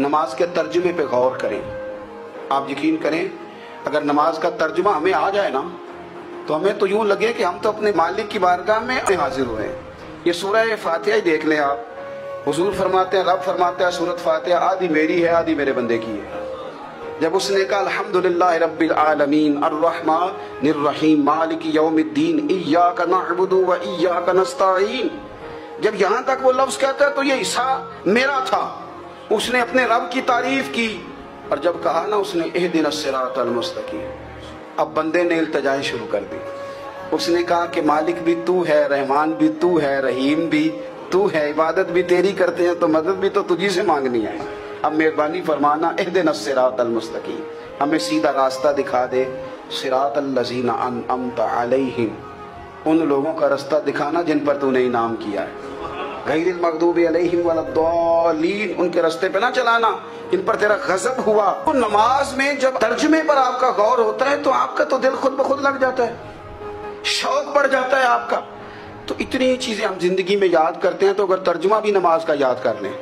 نماز کے ترجمے پہ غور کریں. آپ یقین کریں اگر نماز کا ترجمہ ہمیں آ جائے نا تو ہمیں تو یوں لگے کہ ہم تو اپنے مالک کی بارگاہ میں حاضر ہوئے ہیں. یہ سورہ فاتحہ ہی دیکھ لیں آپ. حضور فرماتے ہیں، رب فرماتا ہے سورۃ فاتحہ آدھی میری ہے آدھی میرے بندے کی ہے. جب اس نے کہا الحمدللہ رب العالمین الرحمن الرحیم مالک یوم الدین ایاک نعبد و ایاک نستعین، جب یہاں تک وہ لفظ کہتا ہے تو یہ حصہ میرا تھا. اس نے اپنے رب کی تعریف کی، اور جب کہا نا اس نے اہدنا الصراط المستقیم، اب بندے نے التجائیں شروع کر دی. اس نے کہا کہ مالک بھی تو ہے، رحمان بھی تو ہے، رحیم بھی تو ہے، عبادت بھی تیری کرتے ہیں تو مدد بھی تو تجھی سے مانگنی ہے. اب مہربانی فرمانا اہدنا الصراط المستقیم، ہمیں سیدھا راستہ دکھا دے. صراط الذین انعمت علیہم، ان لوگوں کا راستہ دکھانا جن پر تو نے انعام کیا ہے. غیر المغضوب علیہم ولا الضالین، ان کے راستے پہ نہ چلانا ان پر تیرا غضب ہوا. تو نماز میں جب ترجمے پر آپ کا غور ہوتا ہے تو آپ کا تو دل خود بخود لگ جاتا ہے، شوق بڑھ جاتا ہے آپ کا. تو اتنی چیزیں ہم زندگی میں یاد کرتے ہیں، تو اگر ترجمہ بھی نماز کا یاد کر لیں